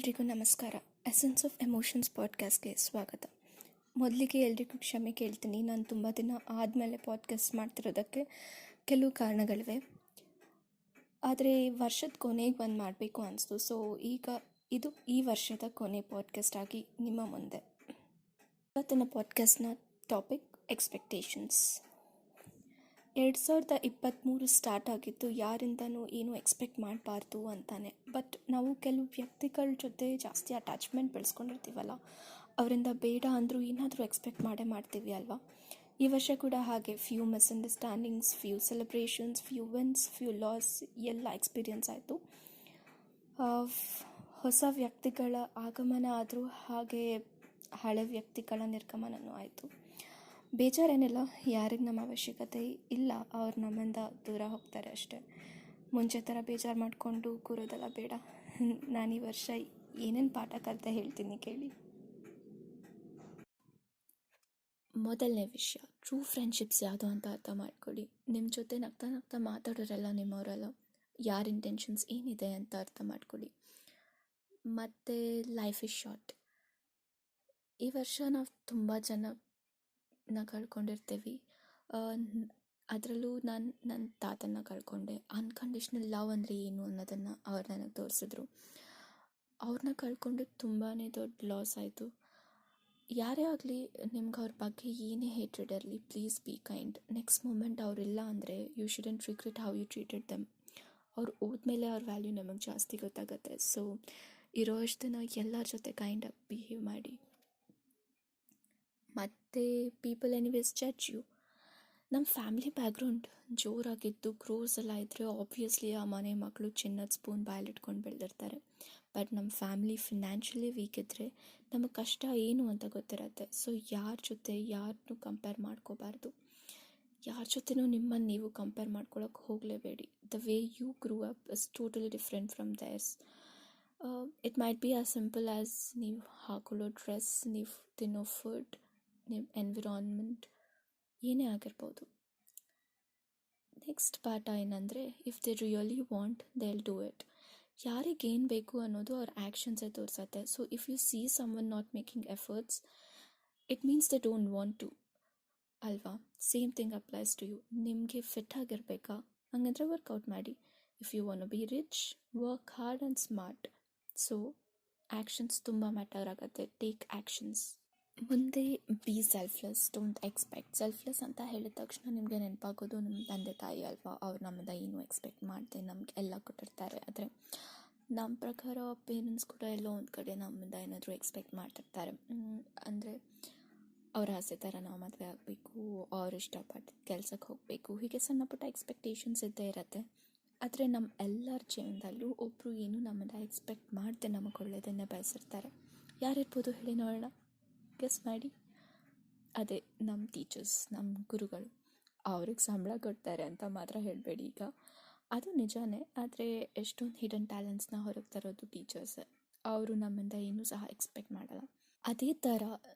ಎಲ್ರಿಗೂ ನಮಸ್ಕಾರ. Essence of emotions ಪಾಡ್ಕಾಸ್ಟ್ಗೆ ಸ್ವಾಗತ. ಮೊದಲಿಗೆ ಎಲ್ರಿಗೂ ಕ್ಷಮೆ ಕೇಳ್ತೀನಿ. ನಾನು ತುಂಬ ದಿನ ಆದಮೇಲೆ ಪಾಡ್ಕಾಸ್ಟ್ ಮಾಡ್ತಿರೋದಕ್ಕೆ ಕೆಲವು ಕಾರಣಗಳಿವೆ. ಆದರೆ ವರ್ಷದ ಕೊನೆಗೆ ಬಂದು ಮಾಡಬೇಕು ಅನಿಸ್ತು. ಸೊ ಈಗ ಇದು ಈ ವರ್ಷದ ಕೊನೆ ಪಾಡ್ಕಾಸ್ಟ್ ಆಗಿ ನಿಮ್ಮ ಮುಂದೆ. ಇವತ್ತಿನ ಪಾಡ್ಕಾಸ್ಟ್ನ ಟಾಪಿಕ್ ಎಕ್ಸ್ಪೆಕ್ಟೇಷನ್ಸ್. 2023 ಸ್ಟಾರ್ಟ್ ಆಗಿತ್ತು ಯಾರಿಂದನೂ ಏನೂ ಎಕ್ಸ್ಪೆಕ್ಟ್ ಮಾಡಬಾರ್ದು ಅಂತಾನೆ. ಬಟ್ ನಾವು ಕೆಲವು ವ್ಯಕ್ತಿಗಳ ಜೊತೆ ಜಾಸ್ತಿ ಅಟ್ಯಾಚ್ಮೆಂಟ್ ಬೆಳೆಸ್ಕೊಂಡಿರ್ತೀವಲ್ಲ, ಅವರಿಂದ ಬೇಡ ಅಂದರೂ ಏನಾದರೂ ಎಕ್ಸ್ಪೆಕ್ಟ್ ಮಾಡ್ತೀವಿ ಅಲ್ವಾ. ಈ ವರ್ಷ ಕೂಡ ಹಾಗೆ few misunderstandings, few celebrations, few wins, few loss ಎಲ್ಲ ಎಕ್ಸ್ಪೀರಿಯನ್ಸ್ ಆಯಿತು. ಹೊಸ ವ್ಯಕ್ತಿಗಳ ಆಗಮನ ಆದರೂ ಹಾಗೆ ಹಳೆ ವ್ಯಕ್ತಿಗಳ ನಿರ್ಗಮನವೂ ಆಯಿತು. ಬೇಜಾರೇನಿಲ್ಲ, ಯಾರಿಗೆ ನಮ್ಮ ಅವಶ್ಯಕತೆ ಇಲ್ಲ, ಅವ್ರು ನಮ್ಮಿಂದ ದೂರ ಹೋಗ್ತಾರೆ ಅಷ್ಟೇ. ಮುಂಚೆ ಥರ ಬೇಜಾರು ಮಾಡಿಕೊಂಡು ಕೂರೋದೆಲ್ಲ ಬೇಡ. ನಾನು ಈ ವರ್ಷ ಏನೇನು ಪಾಠ ಕಲಿತೆ ಹೇಳ್ತೀನಿ ಕೇಳಿ. ಮೊದಲನೇ ವಿಷಯ, ಟ್ರೂ ಫ್ರೆಂಡ್ಶಿಪ್ಸ್ ಯಾವುದು ಅಂತ ಅರ್ಥ ಮಾಡ್ಕೊಳ್ಳಿ. ನಿಮ್ಮ ಜೊತೆ ನಗ್ತಾ ನಗ್ತಾ ಮಾತಾಡೋರೆಲ್ಲ ನಿಮ್ಮವರಲ್ಲ. ಯಾರ ಇಂಟೆನ್ಷನ್ಸ್ ಏನಿದೆ ಅಂತ ಅರ್ಥ ಮಾಡ್ಕೊಳ್ಳಿ. ಮತ್ತು ಲೈಫ್ ಇಸ್ ಶಾರ್ಟ್. ಈ ವರ್ಷ ನಾವು ತುಂಬ ಜನ ಕಳ್ಕೊಂಡಿರ್ತೀವಿ. ಅದರಲ್ಲೂ ನಾನು ನನ್ನ ತಾತನ ಕಳ್ಕೊಂಡೆ. ಅನ್ಕಂಡೀಷ್ನಲ್ ಲವ್ ಅಂದರೆ ಏನು ಅನ್ನೋದನ್ನು ಅವ್ರು ನನಗೆ ತೋರಿಸಿದ್ರು. ಅವ್ರನ್ನ ಕಳ್ಕೊಂಡು ತುಂಬಾ ದೊಡ್ಡ ಲಾಸ್ ಆಯಿತು. ಯಾರೇ ಆಗಲಿ, ನಿಮ್ಗೆ ಅವ್ರ ಬಗ್ಗೆ ಏನೇ ಹೇಟ್ರೆಡ್ ಇರಲಿ, please be kind. Next moment ಅವರಿಲ್ಲ ಅಂದರೆ you shouldn't regret how you treated them. ಅವ್ರು ಹೋದ್ಮೇಲೆ ಅವ್ರ ವ್ಯಾಲ್ಯೂ ನಮಗೆ ಜಾಸ್ತಿ ಗೊತ್ತಾಗುತ್ತೆ. ಸೊ ಇರೋ ಅಷ್ಟು ದಿನ ಎಲ್ಲರ ಜೊತೆ ಕೈಂಡಾಗಿ ಬಿಹೇವ್ ಮಾಡಿ. ಮತ್ತು ಪೀಪಲ್ ಎನಿವೇಸ್ ಜಡ್ಜ್ ಯು. ನಮ್ಮ ಫ್ಯಾಮಿಲಿ ಬ್ಯಾಕ್ಗ್ರೌಂಡ್ ಜೋರಾಗಿದ್ದು ಕ್ರೋರ್ಸ್ ಎಲ್ಲ ಇದ್ದರೆ ಆಬ್ವಿಯಸ್ಲಿ ಆ ಮನೆ ಮಕ್ಕಳು ಚಿನ್ನದ ಸ್ಪೂನ್ ಬಾಯಲ್ಲಿಟ್ಕೊಂಡು ಬೆಳೆದಿರ್ತಾರೆ. ಬಟ್ ನಮ್ಮ ಫ್ಯಾಮಿಲಿ ಫಿನಾನ್ಷಿಯಲಿ ವೀಕ್ ಇದ್ದರೆ ನಮಗೆ ಕಷ್ಟ ಏನು ಅಂತ ಗೊತ್ತಿರತ್ತೆ. ಸೊ ಯಾರ ಜೊತೆ ಯಾರನ್ನೂ ಕಂಪೇರ್ ಮಾಡ್ಕೋಬಾರ್ದು. ಯಾರ ಜೊತೆನೂ ನಿಮ್ಮನ್ನು ನೀವು ಕಂಪೇರ್ ಮಾಡ್ಕೊಳಕ್ಕೆ ಹೋಗಲೇಬೇಡಿ. The way you grew up is totally different from others. It might be as simple as ನೀವು ಹಾಕೊಳ್ಳೋ ಡ್ರೆಸ್, ನೀವು ತಿನ್ನೋ ಫುಡ್, ನಿಮ್ಮ ಎನ್ವಿರಾನ್ಮೆಂಟ್ ಏನೇ ಆಗಿರ್ಬೋದು. ನೆಕ್ಸ್ಟ್ ಪಾಠ ಏನಂದರೆ, if they really want they will do it. ಯಾರಿಗೇನು ಬೇಕು ಅನ್ನೋದು ಅವ್ರ ಆ್ಯಕ್ಷನ್ಸೇ ತೋರಿಸತ್ತೆ. So if you see someone not making efforts, it means they don't want to ಅಲ್ವಾ. Same thing applies to you. ನಿಮಗೆ ಫಿಟ್ ಆಗಿರಬೇಕಾ? ಹಂಗಂದ್ರೆ ವರ್ಕೌಟ್ ಮಾಡಿ. If you want to be rich, work hard and smart. So actions ತುಂಬ matter ಆಗುತ್ತೆ. Take actions. ಮುಂದೆ be selfless, don't expect. Selfless ಅಂತ ಹೇಳಿದ ತಕ್ಷಣ ನಿಮಗೆ ನೆನಪಾಗೋದು ನಮ್ಮ ತಂದೆ ತಾಯಿ ಅಲ್ವಾ. ಅವ್ರು ನಮ್ಮಿಂದ ಏನೂ ಎಕ್ಸ್ಪೆಕ್ಟ್ ಮಾಡದೆ ನಮ್ಗೆ ಎಲ್ಲ ಕೊಟ್ಟಿರ್ತಾರೆ. ಆದರೆ ನಮ್ಮ ಪ್ರಕಾರ ಪೇರೆಂಟ್ಸ್ ಕೂಡ ಎಲ್ಲೋ ಒಂದು ಕಡೆ ನಮ್ಮಿಂದ ಏನಾದರೂ ಎಕ್ಸ್ಪೆಕ್ಟ್ ಮಾಡ್ತಿರ್ತಾರೆ. ಅಂದರೆ ಅವ್ರ ಆಸೆ ಥರ ನಾವು ಮದುವೆ ಆಗಬೇಕು, ಅವ್ರು ಇಷ್ಟಪಟ್ಟು ಕೆಲ್ಸಕ್ಕೆ ಹೋಗಬೇಕು, ಹೀಗೆ ಸಣ್ಣ ಪುಟ್ಟ ಎಕ್ಸ್ಪೆಕ್ಟೇಷನ್ಸ್ ಇದ್ದೇ ಇರುತ್ತೆ. ಆದರೆ ನಮ್ಮ ಎಲ್ಲರ ಜೀವನದಲ್ಲೂ ಒಬ್ಬರು ಏನೂ ನಮ್ಮಿಂದ ಎಕ್ಸ್ಪೆಕ್ಟ್ ಮಾಡದೆ ನಮಗೆ ಒಳ್ಳೆಯದನ್ನೇ ಬಯಸಿರ್ತಾರೆ. ಯಾರಿರ್ಬೋದು ಹೇಳಿ ನೋಡೋಣ, ಗೆಸ್ ಮಾಡಿ. ಅದೇ ನಮ್ಮ ಟೀಚರ್ಸ್, ನಮ್ಮ ಗುರುಗಳು. ಅವ್ರಿಗೆ ಸಂಬಳ ಕೊಡ್ತಾರೆ ಅಂತ ಮಾತ್ರ ಹೇಳಬೇಡಿ. ಈಗ ಅದು ನಿಜಾನೇ, ಆದರೆ ಎಷ್ಟೊಂದು ಹಿಡನ್ ಟ್ಯಾಲೆಂಟ್ಸ್ನ ಹೊರಗೆ ತರೋದು ಟೀಚರ್ಸ್. ಅವರು ನಮ್ಮಿಂದ ಏನೂ ಸಹ ಎಕ್ಸ್ಪೆಕ್ಟ್ ಮಾಡಲ್ಲ. ಅದೇ ಥರ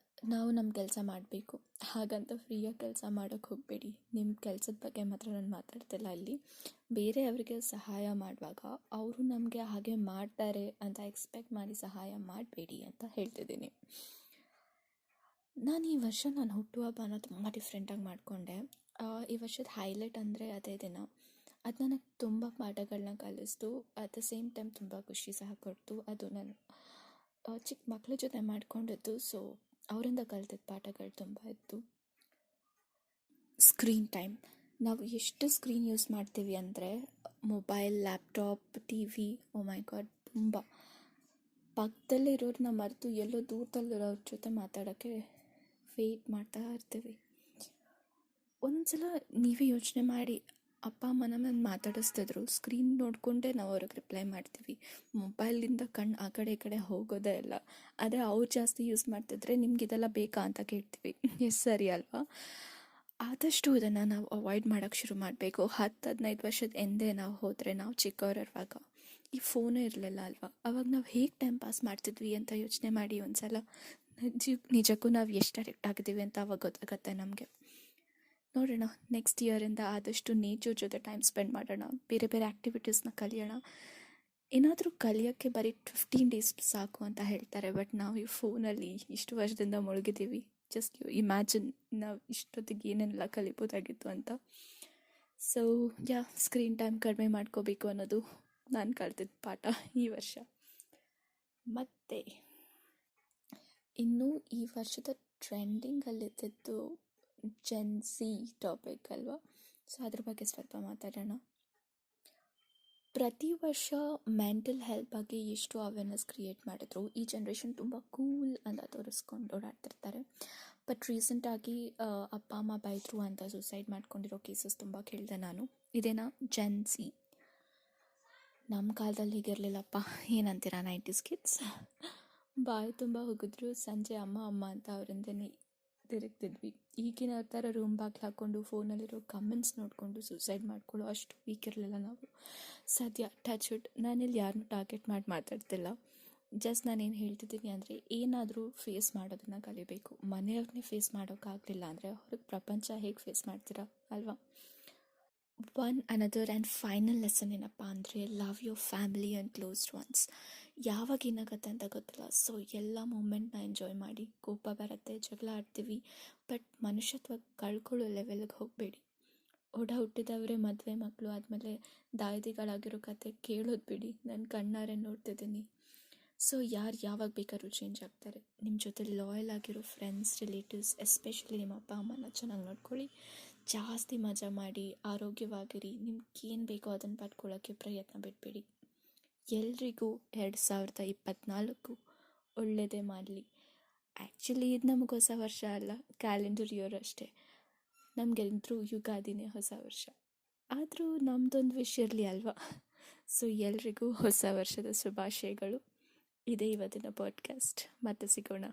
ನಾವು ನಮ್ಮ ಕೆಲಸ ಮಾಡಬೇಕು. ಹಾಗಂತ ಫ್ರೀಯಾಗಿ ಕೆಲಸ ಮಾಡೋಕ್ಕೆ ಹೋಗಬೇಡಿ. ನಿಮ್ಮ ಕೆಲಸದ ಬಗ್ಗೆ ಮಾತ್ರ ನಾನು ಮಾತಾಡ್ತಿಲ್ಲ ಇಲ್ಲಿ. ಬೇರೆಯವರಿಗೆ ಸಹಾಯ ಮಾಡುವಾಗ ಅವರು ನಮಗೆ ಹಾಗೆ ಮಾಡ್ತಾರೆ ಅಂತ ಎಕ್ಸ್ಪೆಕ್ಟ್ ಮಾಡಿ ಸಹಾಯ ಮಾಡಬೇಡಿ ಅಂತ ಹೇಳ್ತಿದ್ದೀನಿ. ನಾನು ಈ ವರ್ಷ ನಾನು ಹುಟ್ಟುಹಬ್ಬನ ತುಂಬ ಡಿಫ್ರೆಂಟಾಗಿ ಮಾಡಿಕೊಂಡೆ. ಈ ವರ್ಷದ ಹೈಲೈಟ್ ಅಂದರೆ ಅದೇ ದಿನ. ಅದು ನನಗೆ ತುಂಬ ಪಾಠಗಳನ್ನ ಕಲಿಸ್ತು. ಅಟ್ ದ ಸೇಮ್ ಟೈಮ್ ತುಂಬ ಖುಷಿ ಸಹ ಕೊಡ್ತು. ಅದು ನಾನು ಚಿಕ್ಕ ಮಕ್ಕಳ ಜೊತೆ ಮಾಡ್ಕೊಂಡಿದ್ದು. ಸೊ ಅವರಿಂದ ಕಲಿತಿದ್ದ ಪಾಠಗಳು ತುಂಬ ಇತ್ತು. Screen time. ನಾವು ಎಷ್ಟು ಸ್ಕ್ರೀನ್ ಯೂಸ್ ಮಾಡ್ತೀವಿ ಅಂದರೆ ಮೊಬೈಲ್, ಲ್ಯಾಪ್ಟಾಪ್, ಟಿ ವಿ, ಓ ಮೈ ಗಾಡ್, ತುಂಬ. ಪಕ್ಕದಲ್ಲಿರೋರನ್ನ ಮರೆತು ಎಲ್ಲೋ ದೂರದಲ್ಲಿರೋರ ಜೊತೆ ಮಾತಾಡೋಕ್ಕೆ ವೆಯ್ಟ್ ಮಾಡ್ತಾ ಇರ್ತೀವಿ. ಒಂದ್ಸಲ ನೀವೇ ಯೋಚನೆ ಮಾಡಿ, ಅಪ್ಪ ಅಮ್ಮ ನಮ್ಮನ್ನು ಮಾತಾಡಿಸ್ತಿದ್ರು, ಸ್ಕ್ರೀನ್ ನೋಡಿಕೊಂಡೇ ನಾವು ಅವ್ರಿಗೆ ರಿಪ್ಲೈ ಮಾಡ್ತೀವಿ. ಮೊಬೈಲಿಂದ ಕಣ್ಣು ಆ ಕಡೆ ಈ ಕಡೆ ಹೋಗೋದೇ ಇಲ್ಲ. ಆದರೆ ಅವ್ರು ಜಾಸ್ತಿ ಯೂಸ್ ಮಾಡ್ತಿದ್ರೆ ನಿಮ್ಗೆ ಇದೆಲ್ಲ ಬೇಕಾ ಅಂತ ಕೇಳ್ತೀವಿ. ಎಸ್, ಸರಿ ಅಲ್ವಾ. ಆದಷ್ಟು ಇದನ್ನು ನಾವು ಅವಾಯ್ಡ್ ಮಾಡೋಕ್ಕೆ ಶುರು ಮಾಡಬೇಕು. 10-15 ವರ್ಷದ ಹಿಂದೆ ನಾವು ಹೋದರೆ, ನಾವು ಚಿಕ್ಕವರಿರುವಾಗ ಈ ಫೋನೇ ಇರಲಿಲ್ಲ ಅಲ್ವಾ. ಅವಾಗ ನಾವು ಹೇಗೆ ಟೈಮ್ ಪಾಸ್ ಮಾಡ್ತಿದ್ವಿ ಅಂತ ಯೋಚನೆ ಮಾಡಿ ಒಂದ್ಸಲ. ನಿಜಕ್ಕೂ ನಾವು ಎಷ್ಟು ಅಡಿಕ್ಟ್ ಆಗಿದ್ದೀವಿ ಅಂತ ಅವಾಗ ಗೊತ್ತಾಗುತ್ತೆ ನಮಗೆ. ನೋಡೋಣ, ನೆಕ್ಸ್ಟ್ ಇಯರಿಂದ ಆದಷ್ಟು ನೇಚರ್ ಜೊತೆ ಟೈಮ್ ಸ್ಪೆಂಡ್ ಮಾಡೋಣ, ಬೇರೆ ಬೇರೆ ಆ್ಯಕ್ಟಿವಿಟೀಸ್ನ ಕಲಿಯೋಣ. ಏನಾದರೂ ಕಲಿಯೋಕ್ಕೆ ಬರೀ 15 ಡೇಸ್ ಸಾಕು ಅಂತ ಹೇಳ್ತಾರೆ, ಬಟ್ ನಾವು ಈ ಫೋನಲ್ಲಿ ಇಷ್ಟು ವರ್ಷದಿಂದ ಮುಳುಗಿದ್ದೀವಿ. ಜಸ್ಟ್ ಇಮ್ಯಾಜಿನ್ ನಾವು ಇಷ್ಟೊತ್ತಿಗೆ ಏನೆಲ್ಲ ಕಲಿಬೋದಾಗಿತ್ತು ಅಂತ. ಸೊ ಸ್ಕ್ರೀನ್ ಟೈಮ್ ಕಡಿಮೆ ಮಾಡ್ಕೋಬೇಕು ಅನ್ನೋದು ನಾನು ಕಲ್ತಿದ್ದ ಪಾಠ ಈ ವರ್ಷ. ಮತ್ತು ಇನ್ನು ಈ ವರ್ಷದ ಟ್ರೆಂಡಿಂಗಲ್ಲಿದ್ದು ಜೆನ್ಸಿ ಟಾಪಿಕ್ ಅಲ್ವಾ, ಸೊ ಅದ್ರ ಬಗ್ಗೆ ಸ್ವಲ್ಪ ಮಾತಾಡೋಣ. ಪ್ರತಿ ವರ್ಷ ಮೆಂಟಲ್ ಹೆಲ್ತ್ ಬಗ್ಗೆ ಎಷ್ಟು ಅವೇರ್ನೆಸ್ ಕ್ರಿಯೇಟ್ ಮಾಡಿದ್ರು. ಈ ಜನ್ರೇಷನ್ ತುಂಬ ಕೂಲ್ ಅಂತ ತೋರಿಸ್ಕೊಂಡು ಓಡಾಡ್ತಿರ್ತಾರೆ. ಬಟ್ ರೀಸೆಂಟಾಗಿ ಅಪ್ಪ ಅಮ್ಮ ಬೈದರು ಅಂತ ಸೂಸೈಡ್ ಮಾಡ್ಕೊಂಡಿರೋ ಕೇಸಸ್ ತುಂಬ ಕೇಳಿದೆ ನಾನು. ಇದೇನಾ ಜೆನ್ಸಿ? ನಮ್ಮ ಕಾಲದಲ್ಲಿ ಹೀಗಿರಲಿಲ್ಲಪ್ಪ, ಏನಂತೀರ 90s ಕಿಡ್ಸ್? ಬಾಯಿ ತುಂಬ ಹೋಗಿದ್ರು, ಸಂಜೆ ಅಮ್ಮ ಅಮ್ಮ ಅಂತ ಅವರಿಂದನೇ ತಿರುಗ್ತಿದ್ವಿ. ಈಗಿನ ಥರ ರೂಮ್ ಬಾಗಿಲು ಹಾಕ್ಕೊಂಡು ಫೋನಲ್ಲಿರೋ ಕಮೆಂಟ್ಸ್ ನೋಡಿಕೊಂಡು ಸೂಸೈಡ್ ಮಾಡ್ಕೊಳ್ಳೋ ಅಷ್ಟು ವೀಕ್ ಇರಲಿಲ್ಲ ನಾವು. ಸದ್ಯ ಟಚ್ ವುಡ್, ನಾನಿಲ್ಲಿ ಯಾರನ್ನೂ ಟಾರ್ಗೆಟ್ ಮಾಡಿ ಮಾತಾಡ್ತಿಲ್ಲ. ಜಸ್ಟ್ ನಾನೇನು ಹೇಳ್ತಿದ್ದೀನಿ ಅಂದರೆ, ಏನಾದರೂ ಫೇಸ್ ಮಾಡೋದನ್ನು ಕಲಿಬೇಕು. ಮನೆಯವ್ರನ್ನೇ ಫೇಸ್ ಮಾಡೋಕ್ಕಾಗಲಿಲ್ಲ ಅಂದರೆ ಹೊರಗೆ ಪ್ರಪಂಚ ಹೇಗೆ ಫೇಸ್ ಮಾಡ್ತೀರಾ ಅಲ್ವಾ? One another and final lesson ಏನಪ್ಪ ಅಂದರೆ, love your family and closed once. ಯಾವಾಗ ಏನಾಗುತ್ತೆ ಅಂತ ಗೊತ್ತಿಲ್ಲ, ಸೊ ಎಲ್ಲ ಮೂಮೆಂಟ್ನ ಎಂಜಾಯ್ ಮಾಡಿ. ಕೋಪ ಬರುತ್ತೆ, ಜಗಳ ಆಡ್ತೀವಿ, ಬಟ್ ಮನುಷ್ಯತ್ವ ಕಳ್ಕೊಳ್ಳೋ ಲೆವೆಲ್ಗೆ ಹೋಗಬೇಡಿ. ಹುಟ್ಟಿದವರೇ ಮದುವೆ ಮಕ್ಕಳು ಆದಮೇಲೆ ದಾಯದಿಗಳಾಗಿರೋ ಕತೆ ಕೇಳೋದು ಬಿಡಿ. ನಾನು ಕಣ್ಣಾರೆ ನೋಡ್ತಿದ್ದೀನಿ. ಸೊ ಯಾವಾಗ ಬೇಕಾದ್ರೂ ಚೇಂಜ್ ಆಗ್ತಾರೆ. ನಿಮ್ಮ ಜೊತೆ ಲಾಯಲ್ ಆಗಿರೋ ಫ್ರೆಂಡ್ಸ್, ರಿಲೇಟಿವ್ಸ್, ಎಸ್ಪೆಷಲಿ ನಿಮ್ಮ ಅಪ್ಪ ಅಮ್ಮನ ಚೆನ್ನಾಗಿ ನೋಡ್ಕೊಳ್ಳಿ. ಜಾಸ್ತಿ ಮಜಾ ಮಾಡಿ, ಆರೋಗ್ಯವಾಗಿರಿ. ನಿಮ್ಗೇನು ಬೇಕೋ ಅದನ್ನು ಪಡ್ಕೊಳ್ಳೋಕ್ಕೆ ಪ್ರಯತ್ನ ಬಿಡಬೇಡಿ. ಎಲ್ರಿಗೂ 2024 ಒಳ್ಳೆಯದೇ ಮಾಡಲಿ. ಆ್ಯಕ್ಚುಲಿ ಇದು ನಮಗೆ ಹೊಸ ವರ್ಷ ಅಲ್ಲ, ಕ್ಯಾಲೆಂಡರ್ ಇಯರ್ ಅಷ್ಟೇ. ನಮಗೆಲ್ಲರೂ ಯುಗಾದಿನೇ ಹೊಸ ವರ್ಷ. ಆದರೂ ನಮ್ಮದೊಂದು ವಿಶ್ ಇರಲಿ ಅಲ್ವಾ? ಸೊ ಎಲ್ರಿಗೂ ಹೊಸ ವರ್ಷದ ಶುಭಾಶಯಗಳು. ಇದೇ ಇವತ್ತಿನ ಪಾಡ್ಕಾಸ್ಟ್. ಮತ್ತೆ ಸಿಗೋಣ.